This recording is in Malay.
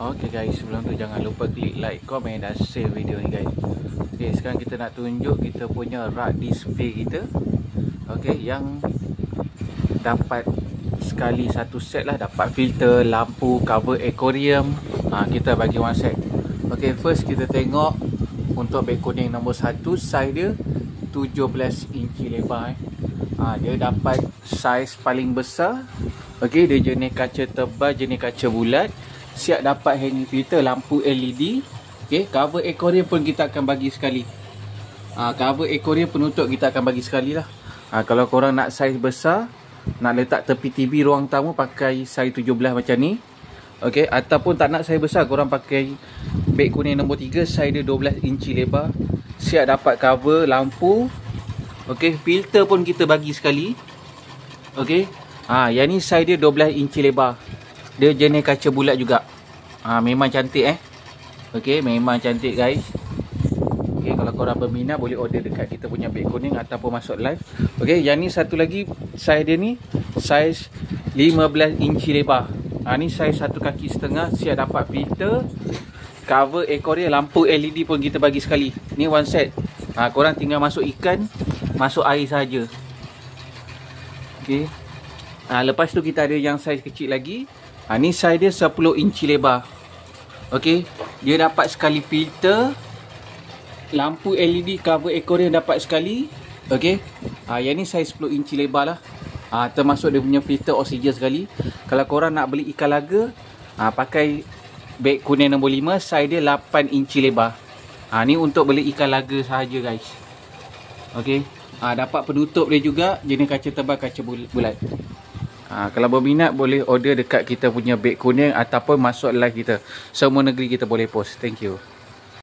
Okay guys, sebelum tu jangan lupa klik like, komen dan share video ni guys. Okay, sekarang kita nak tunjuk kita punya rak display kita. Okay, yang dapat sekali satu set lah. Dapat filter, lampu, cover aquarium. Kita bagi one set. Okay, first kita tengok untuk beg kuning nombor 1. Size dia 17 inci lebar. Dia dapat saiz paling besar. Okay, dia jenis kaca tebal, jenis kaca bulat. Siap dapat hanging filter, lampu LED. Okay, cover aquarium pun kita akan bagi sekali. Cover aquarium penutup kita akan bagi sekali lah. Kalau korang nak saiz besar, nak letak tepi TV ruang tamu, pakai saiz 17 macam ni. Okay, ataupun tak nak saiz besar, korang pakai beg kuning nombor 3. Saiz dia 12 inci lebar. Siap dapat cover, lampu. Okay, filter pun kita bagi sekali. Okay, yang ni saiz dia 12 inci lebar. Dia jenis kaca bulat juga. Memang cantik Okay, memang cantik guys. Okay, kalau korang berminat boleh order dekat kita punya beg kuning ataupun masuk live. Okay, yang ni satu lagi saiz dia ni saiz 15 inci lebar. Ni saiz 1 kaki setengah. Siap dapat filter, cover aquarium, lampu LED pun kita bagi sekali. Ni one set. Korang tinggal masuk ikan, masuk air saja. Okay, lepas tu kita ada yang saiz kecil lagi. Ni saiz dia 10 inci lebar. Okay, dia dapat sekali filter, lampu LED, cover aquarium dapat sekali. Okay, yang ni saiz 10 inci lebar lah. Termasuk dia punya filter oksigen sekali. Kalau korang nak beli ikan laga, pakai beg kuning nombor 5. Saiz dia 8 inci lebar. Ni untuk beli ikan laga sahaja guys. Okay, dapat penutup dia juga, jenis kaca tebal, kaca bulat. Kalau berminat boleh order dekat kita punya beg kuning ataupun masuk live kita. Semua negeri kita boleh post. Thank you.